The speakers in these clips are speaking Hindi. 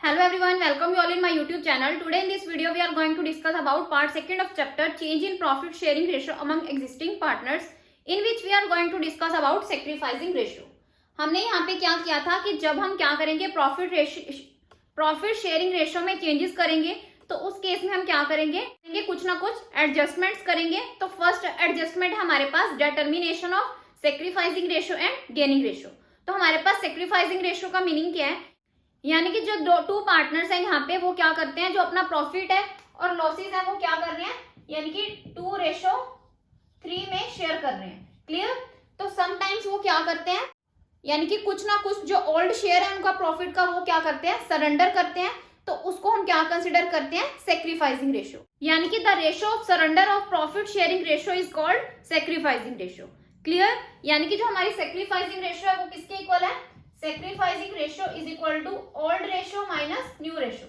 Hello everyone, welcome you all in my YouTube channel. Today in this video we are going to discuss about part second of chapter change in profit sharing ratio among existing partners, in which we are going to discuss about sacrificing ratio. हमने यहाँ पे क्या किया था कि जब हम क्या करेंगे प्रॉफिट शेयरिंग रेशियो में चेंजेस करेंगे तो उस केस में हम क्या करेंगे कुछ ना कुछ एडजस्टमेंट्स करेंगे. तो फर्स्ट एडजस्टमेंट हमारे पास determination of sacrificing ratio and gaining ratio. तो हमारे पास सेक्रीफाइसिंग रेशियो का मीनिंग क्या है, यानी कि जो टू पार्टनर्स हैं यहाँ पे वो क्या करते हैं, जो अपना प्रॉफिट है और लॉसेस है वो क्या कर रहे हैं, यानी कि 2:3 में शेयर कर रहे हैं. क्लियर. तो समटाइम्स वो क्या करते हैं, यानी कि कुछ ना कुछ जो ओल्ड शेयर है उनका प्रॉफिट का वो क्या करते हैं, सरेंडर करते हैं. तो उसको हम क्या कंसिडर करते हैं, सेक्रीफाइसिंग रेशियो. यानी कि the ratio of surrender of profit sharing ratio is called sacrificing ratio. Clear. यानी कि जो हमारी सेक्रीफाइसिंग रेशियो है वो किसके इक्वल है, sacrificing ratio is equal to old ratio minus new ratio.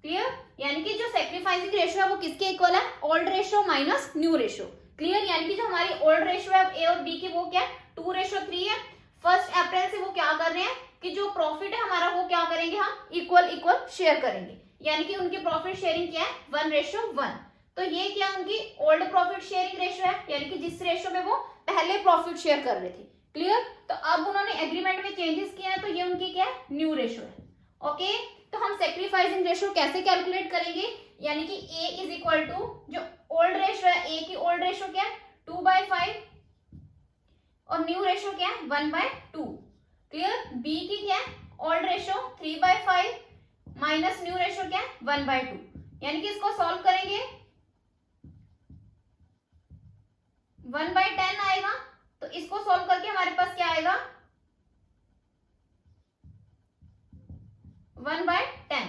Clear. यानी कि जो सेक्रीफाइसिंग रेशियो है वो किसके इक्वल है, old ratio minus new ratio. Clear. यानी कि जो हमारी ओल्ड रेशियो है ए और बी की वो क्या है, 2:3 है. 1 अप्रैल से वो क्या कर रहे हैं कि जो प्रॉफिट है हमारा वो क्या करेंगे, हम इक्वल शेयर करेंगे. यानी कि उनकी प्रॉफिट शेयरिंग क्या है, 1:1. तो ये क्या उनकी ओल्ड प्रॉफिट शेयरिंग रेशियो है, यानी कि जिस रेशियो में वो पहले प्रॉफिट शेयर कर रहे थे. क्लियर. तो अब उन्होंने एग्रीमेंट में चेंजेस किए हैं तो ये उनकी क्या है, न्यू रेशियो है. ओके. तो हम सेक्रीफाइसिंग रेशियो कैसे कैलकुलेट करेंगे, यानी कि ए इज इक्वल टू जो ओल्ड रेशियो है, ए की ओल्ड रेशियो क्या है 2/5 और न्यू रेशियो क्या है 1/2. क्लियर. बी की क्या है old ratio 3/5 minus new ratio क्या है 1/2. यानी कि इसको सॉल्व करेंगे 1/10 आएगा. तो इसको सॉल्व करके हमारे पास क्या आएगा 1/10.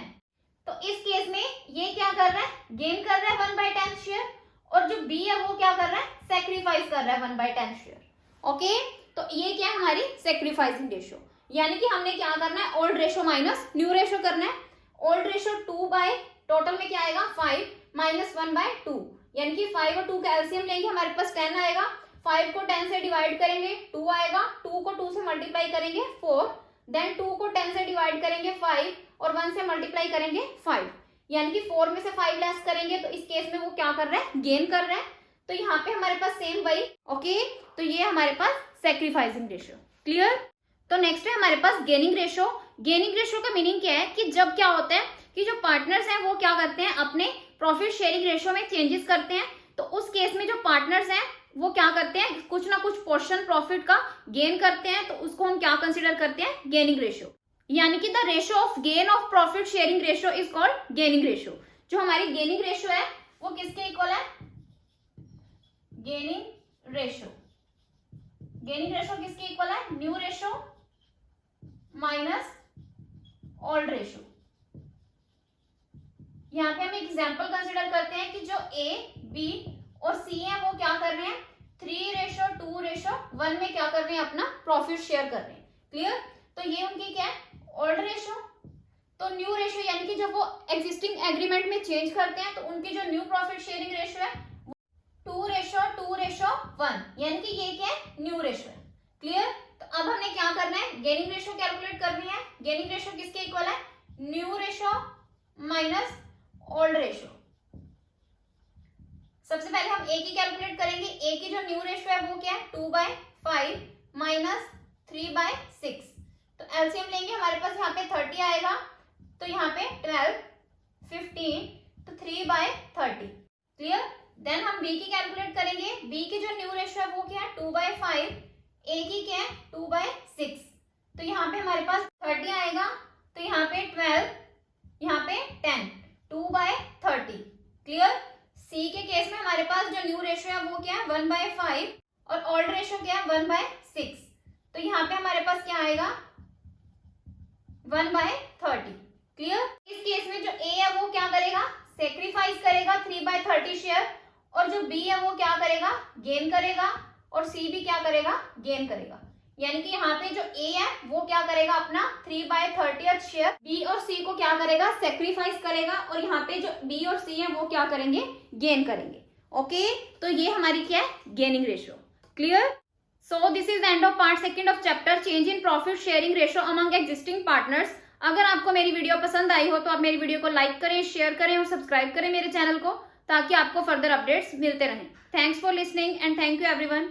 तो इस केस में ये क्या कर रहा है, गेन कर रहा है 1/10 शेयर, और जो बी है वो क्या कर रहा है, सेक्रीफाइस कर रहा है 1/10 शेयर. ओके. तो ये क्या है हमारी सेक्रीफाइसिंग रेशियो. यानी कि हमने क्या करना है, old ratio minus new ratio करना है. ओल्ड रेशियो 2 बाय टोटल में क्या आएगा 5 माइनस 1/2. यानी कि 5 और 2 का एलसीएम लेंगे हमारे पास 10 आएगा. 5 को 10 से डिवाइड करेंगे 2 आएगा. 2 को 2 से मल्टीप्लाई करेंगे 4. देन 2 को 10 से डिवाइड करेंगे 5 और 1 से मल्टीप्लाई करेंगे 5. यानी कि 4 में से 5 लेस करेंगे तो इस केस में वो क्या कर रहा है, गेन कर रहा है. तो यहाँ पे हमारे पास सेम वही. ओके. तो ये हमारे पास सेक्रीफाइसिंग रेशियो. क्लियर. तो नेक्स्ट है हमारे पास गेनिंग रेशियो. गेनिंग रेशियो का मीनिंग क्या है कि जब क्या होता है कि जो पार्टनर्स हैं वो क्या करते हैं, अपने प्रॉफिट शेयरिंग रेशियो में चेंजेस करते हैं. तो उस केस में जो पार्टनर्स हैं वो क्या करते हैं, कुछ ना कुछ पोर्शन प्रॉफिट का गेन करते हैं. तो उसको हम क्या कंसीडर करते हैं, गेनिंग रेशियो. यानी कि the ratio of gain of profit sharing ratio is called gaining ratio. जो हमारी गेनिंग रेशियो है वो किसके इक्वल है, गेनिंग रेशियो. गेनिंग रेशियो किसके इक्वल है, new ratio minus old ratio. यहाँ पे हम एक एग्जांपल कंसीडर करते हैं कि जो ए बी और सी है वो क्या कर रहे हैं 3:2:1 में क्या कर रहे हैं, अपना प्रॉफिट शेयर कर रहे हैं. क्लियर. तो ये उनकी क्या है, ओल्ड रेशियो. तो न्यू रेशियो यानी कि जब वो एग्जिस्टिंग एग्रीमेंट में चेंज करते हैं तो उनकी जो न्यू प्रॉफिट शेयरिंग रेशियो है 2:2:1, यानी कि ये क्या है, न्यू रेशियो है. क्लियर. तो अब हमने क्या करना है, गेनिंग रेशियो कैलकुलेट करनी है. गेनिंग रेशियो किसके इक्वल है, new ratio minus old ratio. सबसे पहले हम ए की कैलकुलेट करेंगे. ए की जो न्यू रेशियो है वो क्या है 2/5 माइनस 3/6. तो एलसीएम लेंगे हमारे पास यहाँ पे 30 आएगा. तो यहाँ पे 12 15 तो 3/30. क्लियर. देन हम बी की कैलकुलेट करेंगे. बी की जो न्यू रेशियो है वो क्या है 2/5. ए की क्या है 2/6. तो यहाँ पे हमारे पास 30 आएगा. तो यहाँ पे 12, यहाँ पे 10, 2/30. क्लियर. सी के केस में हमारे पास जो न्यू रेशियो है वो क्या है 1/5 और ओल्ड रेशियो क्या है 1/6. तो यहाँ पे हमारे पास क्या आएगा 1/30. क्लियर. इस केस में जो ए है वो क्या करेगा, सेक्रीफाइस करेगा 3/30 शेयर, और जो बी है वो क्या करेगा, गेन करेगा, और सी भी क्या करेगा, गेन करेगा. यानी कि यहाँ पे जो ए है वो क्या करेगा, अपना 3/30 शेयर बी और सी को क्या करेगा, सेक्रीफाइस करेगा, और यहाँ पे जो बी और सी है वो क्या करेंगे, गेन करेंगे. ओके. तो ये हमारी क्या है, gaining ratio. Clear. So this is end of part second of chapter change in profit sharing ratio among existing partners. अगर आपको मेरी वीडियो पसंद आई हो तो आप मेरी वीडियो को लाइक करें, शेयर करें और सब्सक्राइब करें मेरे चैनल को, ताकि आपको फर्दर अपडेट्स मिलते रहें। Thanks for listening and thank you everyone.